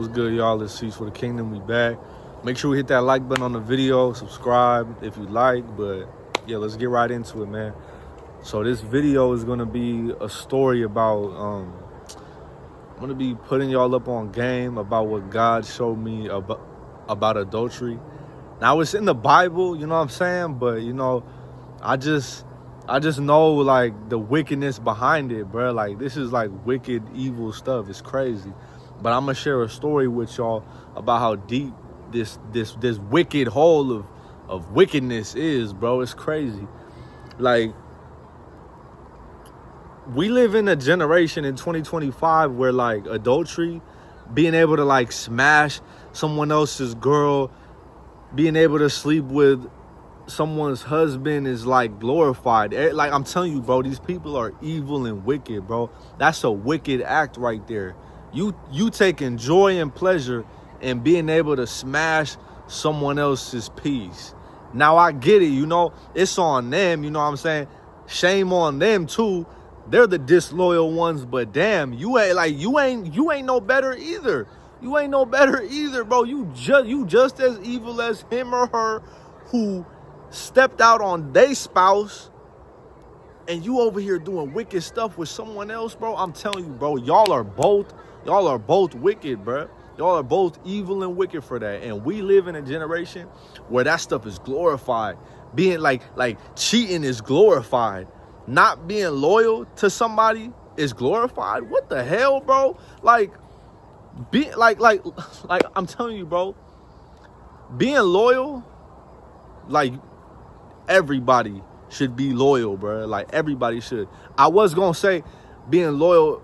What's good, y'all? It's Seats for the Kingdom. We back. Make sure we hit that like button on the video. Subscribe if you like. But yeah, let's get right into it, man. So this video is gonna be a story about I'm gonna be putting y'all up on game about what God showed me about adultery. Now it's in the Bible, you know what I'm saying? But I just know like the wickedness behind it, bro. Like this is like wicked, evil stuff. It's crazy. But I'm gonna share a story with y'all about how deep this wicked hole of wickedness is, bro. It's crazy. Like, we live in a generation in 2025 where like adultery, being able to like smash someone else's girl, being able to sleep with someone's husband is like glorified. Like I'm telling you, bro, these people are evil and wicked, bro. That's a wicked act right there. You taking joy and pleasure in being able to smash someone else's peace. Now I get it, it's on them, you know what I'm saying? Shame on them too. They're the disloyal ones, but damn, you ain't no better either. You ain't no better either, bro. You just as evil as him or her who stepped out on their spouse, and you over here doing wicked stuff with someone else, bro. I'm telling you, bro, y'all are both wicked, bro. Y'all are both evil and wicked for that. And we live in a generation where that stuff is glorified. Being like cheating is glorified. Not being loyal to somebody is glorified. What the hell, bro? Like I'm telling you, bro, being loyal, like everybody should be loyal, bro. Like everybody should. I was gonna say being loyal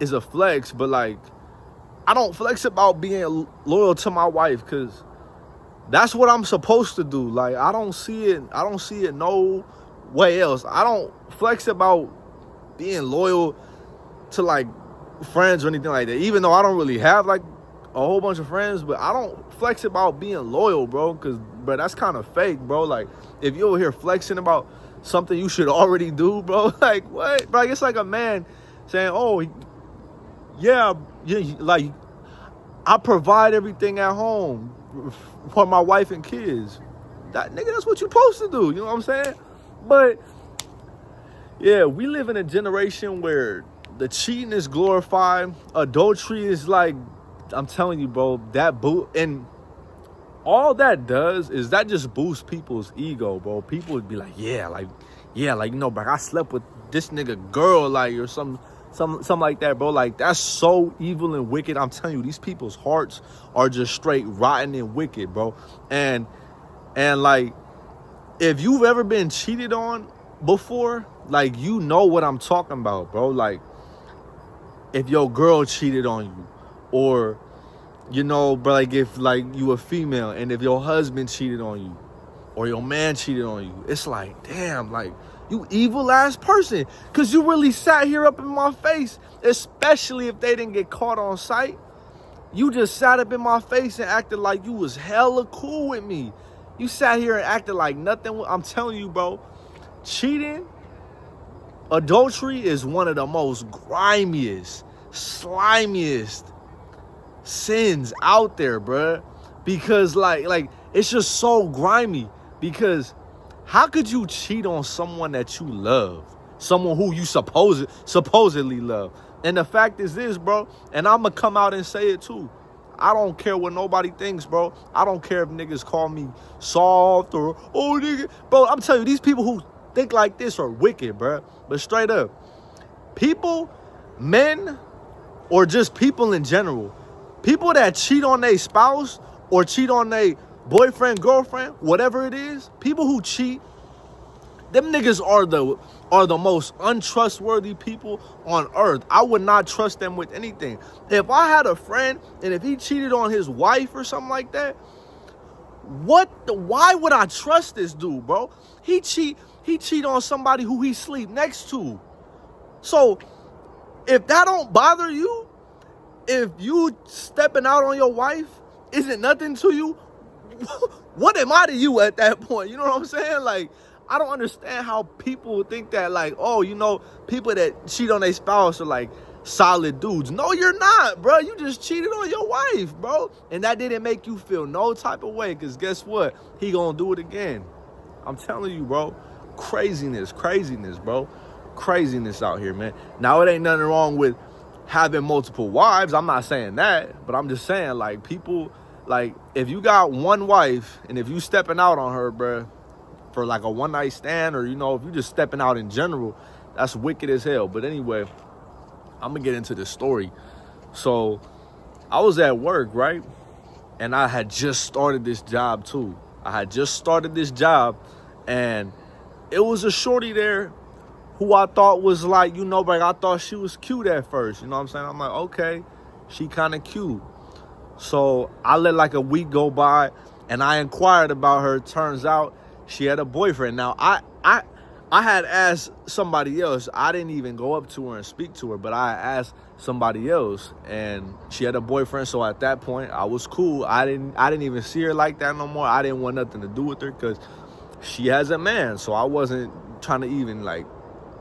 is a flex, but like I don't flex about being loyal to my wife because that's what I'm supposed to do. Like I don't see it no way else. I don't flex about being loyal to like friends or anything like that, even though I don't really have like a whole bunch of friends. But I don't flex about being loyal, bro, because that's kind of fake, bro. Like if you're over here flexing about something you should already do, bro, like what, bro? It's like a man saying, oh yeah, like I provide everything at home for my wife and kids. That nigga, that's what you're supposed to do, you know what I'm saying? But yeah, we live in a generation where the cheating is glorified. Adultery is like, I'm telling you, bro, and all that does is that just boosts people's ego, bro. People would be like, bro, I slept with this nigga girl, like, or something like that, bro. Like, that's so evil and wicked. I'm telling you, these people's hearts are just straight rotten and wicked, bro. And like, if you've ever been cheated on before, like, you know what I'm talking about, bro. Like, if your girl cheated on you, or, bro, like, if, like, you a female, and if your husband cheated on you, or your man cheated on you, it's like, damn, like, you evil ass person, because you really sat here up in my face, especially if they didn't get caught on sight. You just sat up in my face and acted like you was hella cool with me. You sat here and acted like nothing. I'm telling you, bro, cheating, adultery is one of the most grimiest, slimiest sins out there, bro. Because like it's just so grimy. Because how could you cheat on someone that you love? Someone who you supposedly love. And the fact is this, bro, and I'm gonna come out and say it too. I don't care what nobody thinks, bro. I don't care if niggas call me soft or, oh, nigga. Bro, I'm telling you, these people who think like this are wicked, bro. But straight up, people, men, or just people in general, people that cheat on their spouse or cheat on their boyfriend, girlfriend, whatever it is, people who cheat, them niggas are the most untrustworthy people on earth. I would not trust them with anything. If I had a friend and if he cheated on his wife or something like that, why would I trust this dude, bro? He cheat on somebody who he sleep next to. So if that don't bother you, if you stepping out on your wife isn't nothing to you, what am I to you at that point? You know what I'm saying? Like, I don't understand how people think that, like, oh, people that cheat on their spouse are like solid dudes. No, you're not, bro. You just cheated on your wife, bro. And that didn't make you feel no type of way, because guess what? He gonna do it again. I'm telling you, bro. Craziness, bro. Craziness out here, man. Now, it ain't nothing wrong with having multiple wives. I'm not saying that, but I'm just saying, like, people, like, if you got one wife and if you stepping out on her, bro, for like a one night stand, or, you know, if you just stepping out in general, that's wicked as hell. But anyway, I'm gonna get into this story. So I was at work, right? And I had just started this job too. And it was a shorty there who I thought was like, you know, but I thought she was cute at first. You know what I'm saying? I'm like, okay, she kind of cute. So I let like a week go by and I inquired about her. Turns out she had a boyfriend. Now, I had asked somebody else. I didn't even go up to her and speak to her, but I asked somebody else, and she had a boyfriend. So at that point, I was cool. I didn't even see her like that no more. I didn't want nothing to do with her because she has a man. So I wasn't trying to even like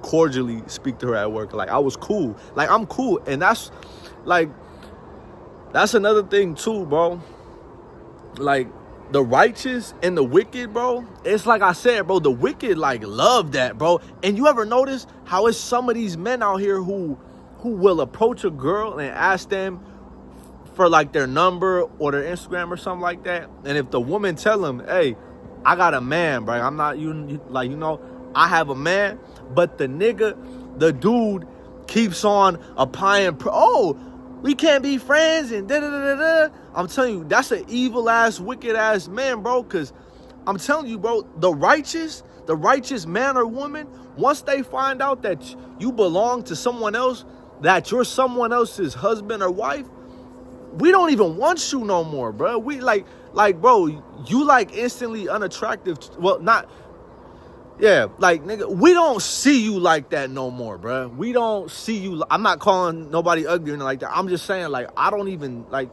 cordially speak to her at work. Like, I was cool. Like, I'm cool. And that's another thing too, bro. Like, the righteous and the wicked, bro, it's like I said, bro, the wicked, like, love that, bro. And you ever notice how it's some of these men out here who will approach a girl and ask them for, like, their number or their Instagram or something like that. And if the woman tell them, hey, I got a man, bro, I'm not, like, you know, I have a man, but the dude keeps on applying, we can't be friends and da-da-da-da-da. I'm telling you, that's an evil-ass, wicked-ass man, bro, because I'm telling you, bro, the righteous man or woman, once they find out that you belong to someone else, that you're someone else's husband or wife, we don't even want you no more, bro. We like, bro, you like instantly unattractive. Well, not, yeah, like, nigga, we don't see you like that no more, bro. We don't see you. I'm not calling nobody ugly or anything like that. I'm just saying, like, I don't even, like,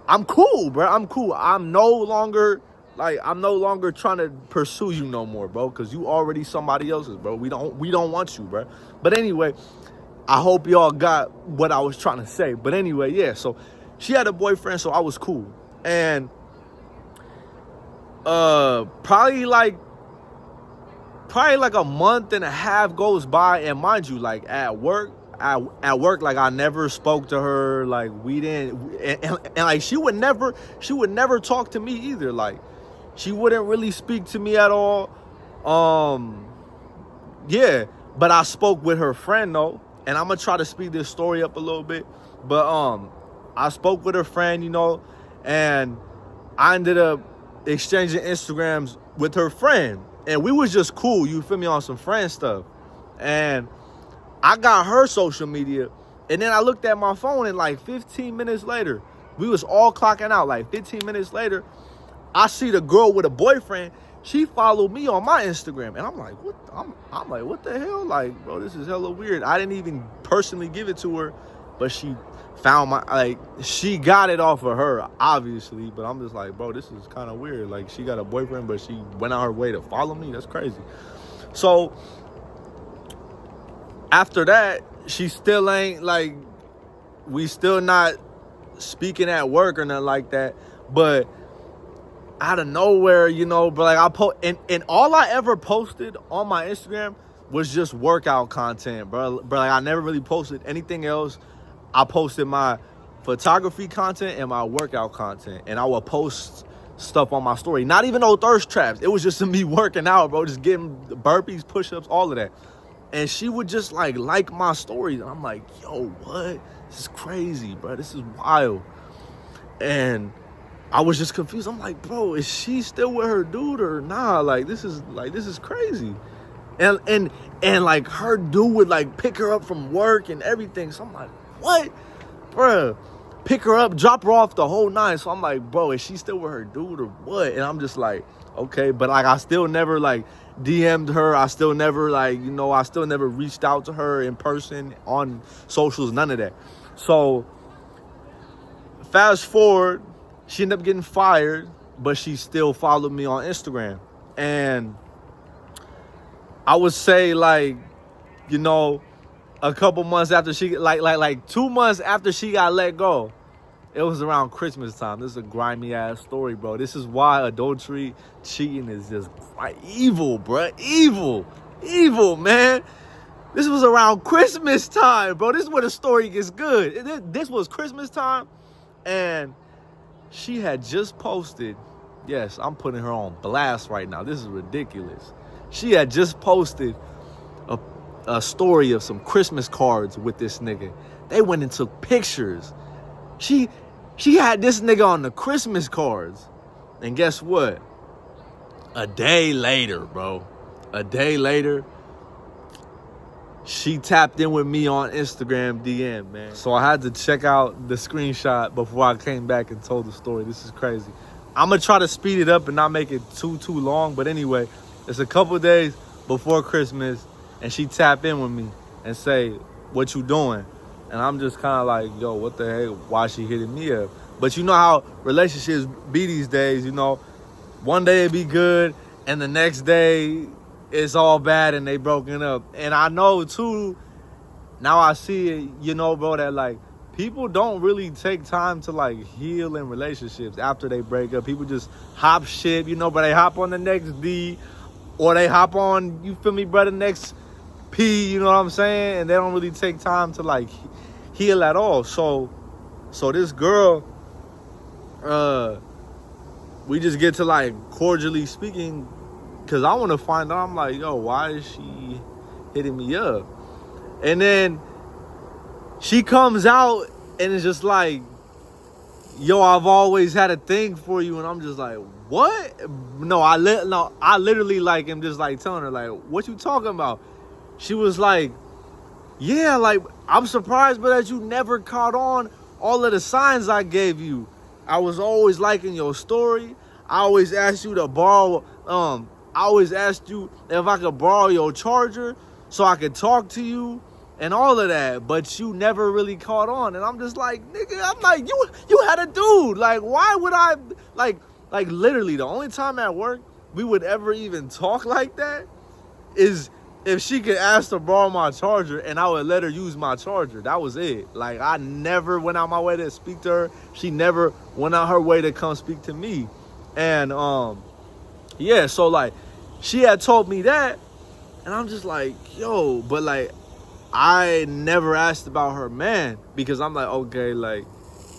I'm cool, bro. I'm cool. I'm no longer trying to pursue you no more, bro, because you already somebody else's, bro. We don't want you, bro. But anyway, I hope y'all got what I was trying to say. But anyway, yeah, so she had a boyfriend, so I was cool. And probably like a month and a half goes by, and mind you, like, at work, like, I never spoke to her. Like, we didn't, and like, she would never talk to me either. Like, she wouldn't really speak to me at all. Yeah, but I spoke with her friend though, and I'm gonna try to speed this story up a little bit. But I spoke with her friend, you know, and I ended up exchanging Instagrams with her friend. And we was just cool, you feel me, on some friend stuff. And I got her social media. And then I looked at my phone, and like 15 minutes later, we was all clocking out. Like 15 minutes later, I see the girl with a boyfriend. She followed me on my Instagram. And I'm like, what? I'm like, what the hell? Like, bro, this is hella weird. I didn't even personally give it to her, but she found she got it off of her, obviously. But I'm just like, bro, this is kind of weird. Like, she got a boyfriend, but she went out her way to follow me. That's crazy. So after that, she still ain't, like, we still not speaking at work or nothing like that. But out of nowhere, you know, but like, and all I ever posted on my Instagram was just workout content, bro. Like, I never really posted anything else. I posted my photography content and my workout content, and I would post stuff on my story. Not even no thirst traps. It was just me working out, bro, just getting burpees, push-ups, all of that. And she would just like my stories, and I'm like, yo, what? This is crazy, bro. This is wild. And I was just confused. I'm like, bro, is she still with her dude or nah? Like, this is crazy. And like, her dude would like pick her up from work and everything. So I'm like, what? Bruh, pick her up, drop her off the whole night. So I'm like, bro, is she still with her dude or what? And I'm just like, okay. But like, I still never like DM'd her. I still never like, you know, I still never reached out to her in person, on socials, none of that. So fast forward, she ended up getting fired, but she still followed me on Instagram. And I would say, like, you know, a couple months after she, like 2 months after she got let go. It was around Christmas time. This is a grimy ass story, bro. This is why adultery, cheating is just evil, bro. Evil, man. This was around Christmas time, bro. This is where the story gets good. This was Christmas time, and she had just posted. Yes, I'm putting her on blast right now. This is ridiculous. She had just posted a story of some Christmas cards with this nigga. They went and took pictures. She had this nigga on the Christmas cards. And guess what? A day later, bro. A day later, she tapped in with me on Instagram DM, man. So I had to check out the screenshot before I came back and told the story. This is crazy. I'm going to try to speed it up and not make it too long. But anyway, it's a couple days before Christmas, and she tapped in with me and say, what you doing? And I'm just kind of like, yo, what the heck? Why she hitting me up? But you know how relationships be these days, you know. One day it be good, and the next day it's all bad and they broken up. And I know, too, now I see it, you know, bro, that, like, people don't really take time to, like, heal in relationships after they break up. People just hop shit, you know, but they hop on the next D, or they hop on, you feel me, brother, next P, you know what I'm saying? And they don't really take time to, like, heal at all. So this girl, we just get to, like, cordially speaking, because I want to find out. I'm like, yo, why is she hitting me up? And then she comes out and it's just like, yo, I've always had a thing for you. And I'm just like, what? No, I literally, like, am just, like, telling her, like, what you talking about? She was like, yeah, like, I'm surprised, but that you never caught on all of the signs I gave you. I was always liking your story. I always asked you to borrow, I always asked you if I could borrow your charger so I could talk to you and all of that, but you never really caught on. And I'm just like, nigga, I'm like, you had a dude. Like, why would I, like literally the only time at work we would ever even talk like that is if she could ask to borrow my charger and I would let her use my charger. That was it. Like, I never went out my way to speak to her. She never went out her way to come speak to me. And, yeah, so, like, she had told me that, and I'm just like, yo, but, like, I never asked about her man, because I'm like, okay, like,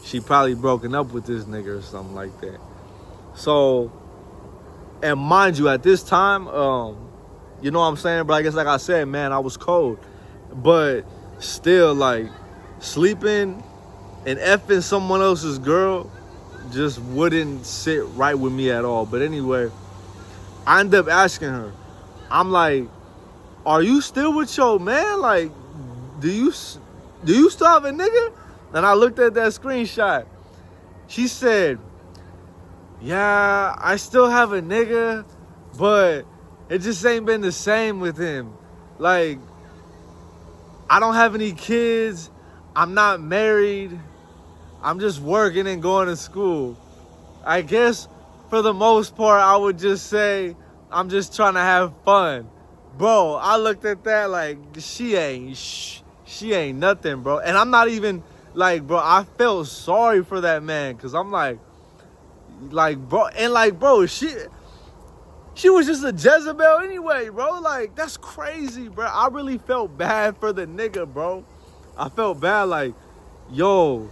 she probably broken up with this nigga or something like that. So, and mind you, at this time, you know what I'm saying? But I guess, like I said, man, I was cold. But still, like, sleeping and effing someone else's girl just wouldn't sit right with me at all. But anyway, I ended up asking her. I'm like, are you still with your man? Like, do you still have a nigga? And I looked at that screenshot. She said, yeah, I still have a nigga, but it just ain't been the same with him. Like, I don't have any kids. I'm not married. I'm just working and going to school. I guess for the most part, I would just say I'm just trying to have fun. Bro, I looked at that like, she ain't nothing, bro. And I'm not even, like, bro, I felt sorry for that man, because I'm like, bro, and like, bro, she was just a Jezebel anyway, bro. Like, that's crazy, bro. I really felt bad for the nigga, bro. I felt bad, like, yo,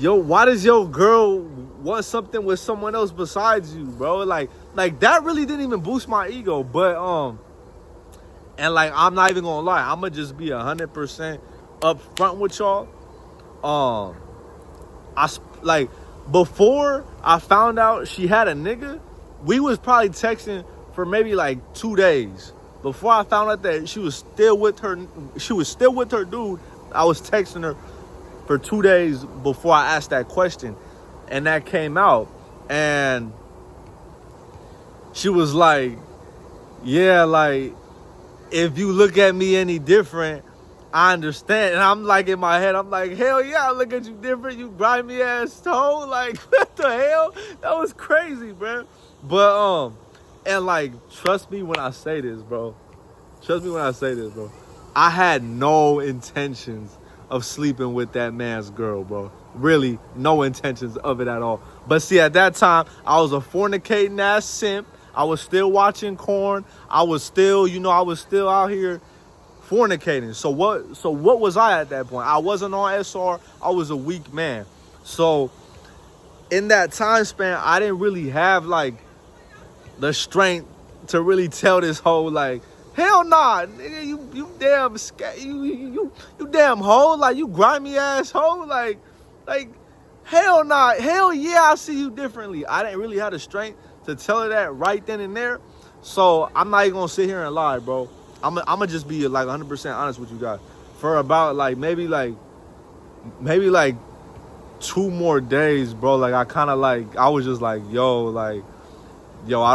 why does your girl want something with someone else besides you, bro? Like that really didn't even boost my ego. But and like, I'm not even gonna lie, I'ma just be 100% up front with y'all. Like, before I found out she had a nigga, we was probably texting for maybe like 2 days. Before I found out that she was still with her dude, I was texting her for 2 days before I asked that question. And that came out. And she was like, yeah, like, if you look at me any different, I understand. And I'm like, in my head, I'm like, hell yeah, I look at you different, you grimy ass toe. Like, what the hell? That was crazy, bro. But, and like, trust me when I say this, bro. Trust me when I say this, bro. I had no intentions of sleeping with that man's girl, bro. Really, no intentions of it at all. But see, at that time, I was a fornicating ass simp. I was still watching corn. I was still, I was still out here fornicating. So what was I at that point? I wasn't on SR. I was a weak man. So in that time span, I didn't really have like the strength to really tell this hoe like, hell nah, nigga, you damn you damn hoe, like you grimy ass hoe, like hell nah, hell yeah, I see you differently. I didn't really have the strength to tell her that right then and there. So I'm not even gonna sit here and lie, bro. I'm gonna just be like 100% honest with you guys. For about like maybe like 2 more days, bro. Like I was just like, yo, I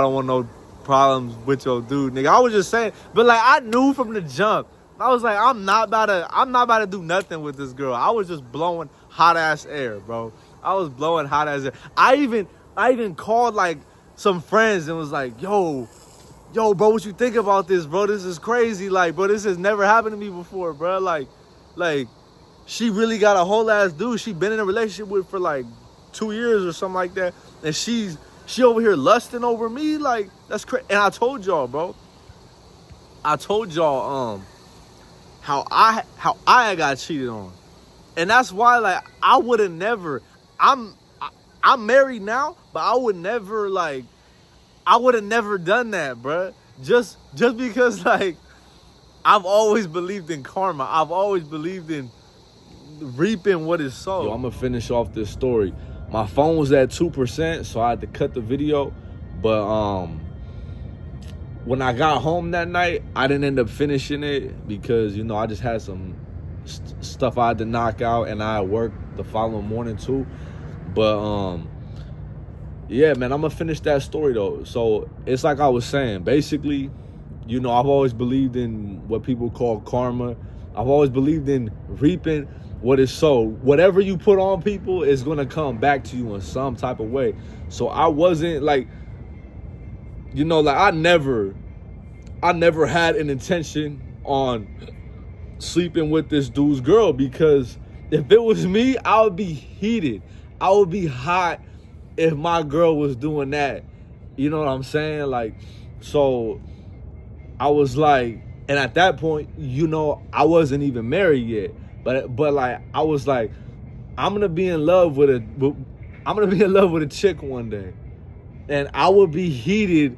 don't want no problems with your dude, nigga. I was just saying, but like I knew from the jump. I was like, I'm not about to do nothing with this girl. I was just blowing hot ass air, bro. I was blowing hot ass air. I even called like some friends and was like, yo, bro, what you think about this, bro? This is crazy. Like, bro, this has never happened to me before, bro. Like, she really got a whole ass dude she been in a relationship with for like 2 years or something like that. And she over here lusting over me. Like, that's crazy. And I told y'all, bro. I told y'all how I got cheated on. And that's why, like, I would have never, I'm married now, but I would have never done that, bruh. Just because, like, I've always believed in karma. I've always believed in reaping what is sown. Yo, I'm gonna finish off this story. My phone was at 2%, so I had to cut the video. But when I got home that night, I didn't end up finishing it because, I just had some stuff I had to knock out, and I had work the following morning too. But yeah, man, I'm gonna finish that story though. So it's like I was saying, basically, I've always believed in what people call karma. I've always believed in reaping what is sown. Whatever you put on people is gonna come back to you in some type of way. So I wasn't like, I never had an intention on sleeping with this dude's girl, because if it was me, I would be heated. I would be hot if my girl was doing that. You know what I'm saying? Like, so I was like, and at that point, I wasn't even married yet. But like, I was like, I'm gonna be in love with a chick one day. And I would be heated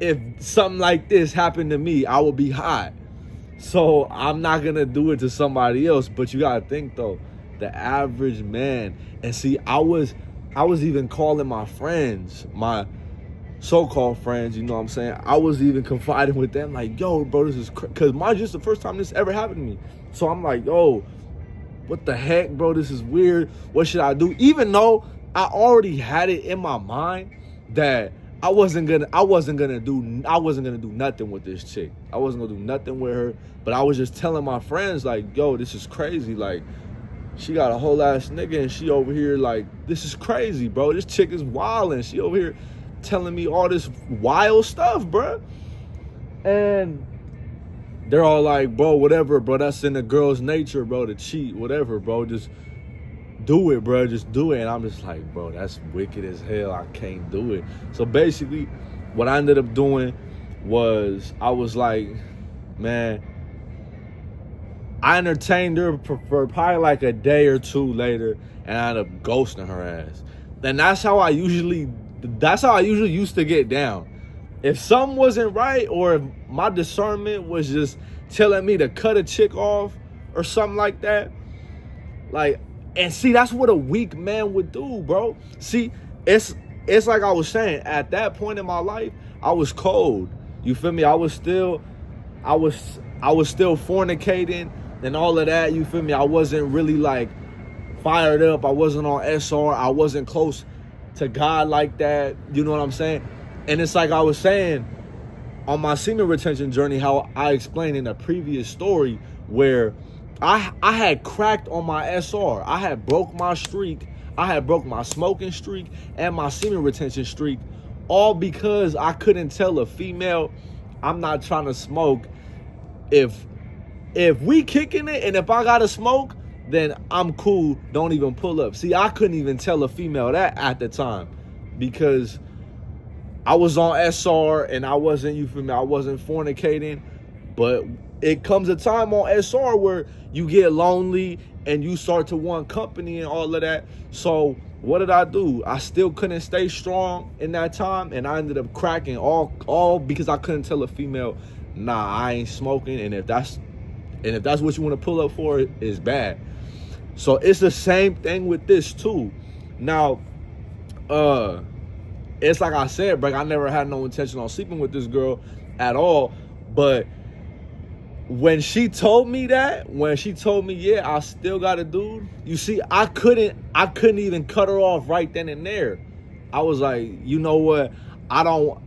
if something like this happened to me. I would be hot. So I'm not gonna do it to somebody else. But you gotta think though, the average man. And see, I was even calling my friends, my so-called friends, you know what I'm saying? I was even confiding with them like, yo, bro, this is because mind you, it's the first time this ever happened to me. So I'm like, yo, what the heck, bro? This is weird. What should I do? Even though I already had it in my mind that I wasn't gonna do nothing with this chick. I wasn't gonna do nothing with her. But I was just telling my friends like, yo, this is crazy. Like, she got a whole ass nigga and she over here like, this is crazy, bro. This chick is wild and she over here telling me all this wild stuff, bro. And they're all like, bro, whatever, bro. That's in the girl's nature, bro, to cheat, whatever, bro. Just do it, bro. Just do it. And I'm just like, bro, that's wicked as hell. I can't do it. So basically, what I ended up doing was I was like, man, I entertained her for probably like a day or two later, and I ended up ghosting her ass. And that's how I usually used to get down. If something wasn't right, or if my discernment was just telling me to cut a chick off or something like that, like, and see, that's what a weak man would do, bro. See, it's like I was saying, at that point in my life, I was cold. You feel me? I was still fornicating and all of that. You feel me? I wasn't really like fired up. I wasn't on SR. I wasn't close to God like that. You know what I'm saying? And it's like I was saying on my semen retention journey, how I explained in a previous story, where I had cracked on my SR. I had broke my streak. I had broke my smoking streak and my semen retention streak, all because I couldn't tell a female, I'm not trying to smoke, if we kicking it and if I gotta smoke, then I'm cool. Don't even pull up. See, I couldn't even tell a female that at the time because I was on SR and I wasn't, you feel me, I wasn't fornicating. But it comes a time on SR where you get lonely and you start to want company and all of that. So what did I do? I still couldn't stay strong in that time, and I ended up cracking all because I couldn't tell a female, nah, I ain't smoking, and if that's what you want to pull up for, it's bad. So it's the same thing with this too. Now, it's like I said, bro, I never had no intention on sleeping with this girl at all. But when she told me, yeah, I still got a dude, you see, I couldn't even cut her off right then and there. I was like, you know what? I don't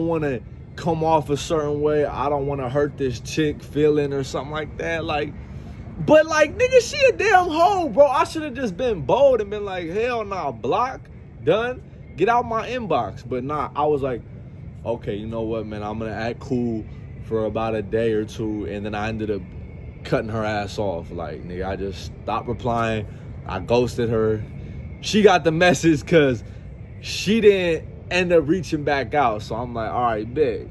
want to come off a certain way. I don't want to hurt this chick feeling or something like that. But nigga, she a damn hoe, bro. I should have just been bold and been like, hell nah, block, done, get out my inbox. But nah, I was like, okay, you know what, man, I'm gonna act cool for about a day or two, and then I ended up cutting her ass off. Like, nigga, I just stopped replying. I ghosted her. She got the message because she didn't end up reaching back out. So I'm like, all right, big,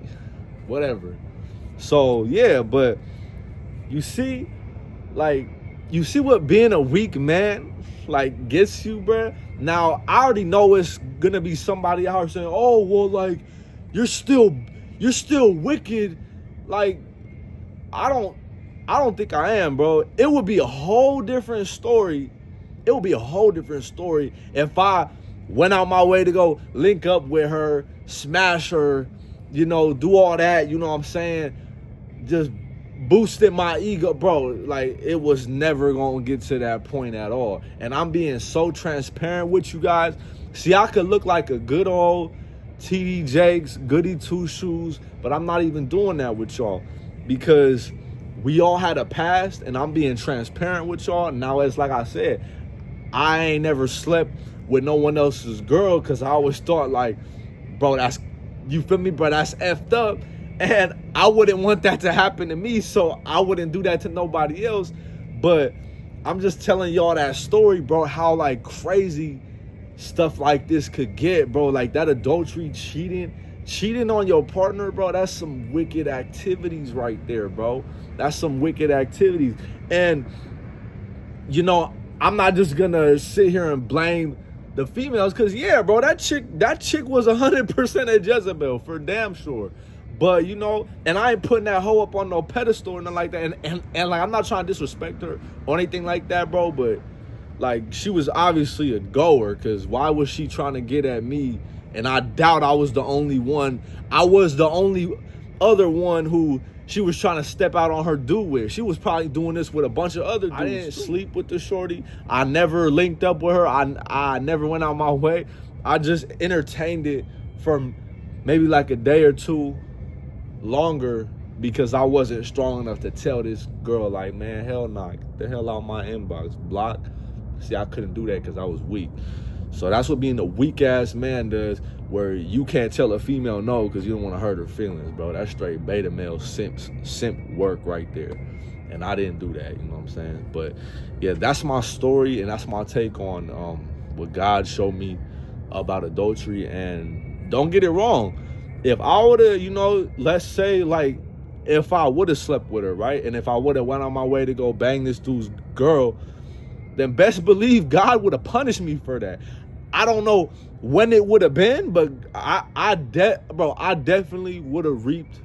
whatever. So yeah, but you see what being a weak man gets you, bruh. Now I already know it's gonna be somebody out here saying, oh well, you're still wicked. I don't think I am, bro. It would be a whole different story. If I went out my way to go link up with her, smash her, do all that, you know what I'm saying? Just boosted my ego, bro. It was never gonna get to that point at all. And I'm being so transparent with you guys. See, I could look like a good old TD Jakes, goody two shoes, but I'm not even doing that with y'all because we all had a past, and I'm being transparent with y'all. Now, it's like I said, I ain't never slept with no one else's girl because I always thought bro, that's, you feel me, bro, that's effed up. And I wouldn't want that to happen to me, so I wouldn't do that to nobody else. But I'm just telling y'all that story, bro, how crazy stuff like this could get, bro. That adultery, cheating on your partner, bro, that's some wicked activities right there, bro. That's some wicked activities. And I'm not just gonna sit here and blame the females, because yeah, bro, that chick was 100% a Jezebel for damn sure. But and I ain't putting that hoe up on no pedestal or nothing like that. And I'm not trying to disrespect her or anything like that, bro. But she was obviously a goer, because why was she trying to get at me? And I doubt I was the only one. I was the only other one who she was trying to step out on her dude with. She was probably doing this with a bunch of other dudes. I didn't sleep with the shorty. I never linked up with her. I never went out my way. I just entertained it for maybe a day or two longer because I wasn't strong enough to tell this girl man, hell nah, get the hell out my inbox, block. See, I couldn't do that because I was weak. So that's what being a weak ass man does, where you can't tell a female no because you don't want to hurt her feelings, bro. That's straight beta male simp work right there. And I didn't do that, you know what I'm saying? But yeah, that's my story, and that's my take on what God showed me about adultery. And don't get it wrong, if I would have, let's say if I would have slept with her, right? And if I would have went on my way to go bang this dude's girl, then best believe God would have punished me for that. I don't know when it would have been, but I definitely would have reaped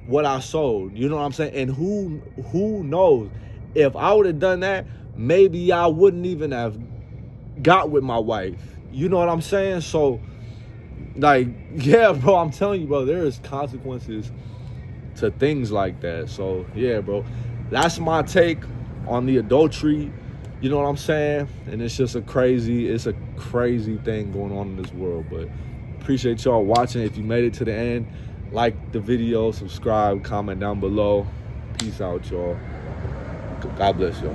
what I sowed. You know what I'm saying? And who knows? If I would have done that, maybe I wouldn't even have got with my wife. You know what I'm saying? So, yeah, bro, I'm telling you, bro, there is consequences to things like that. So, yeah, bro, that's my take on the adultery. You know what I'm saying? And it's a crazy thing going on in this world. But appreciate y'all watching. If you made it to the end, like the video, subscribe, comment down below. Peace out, y'all. God bless y'all.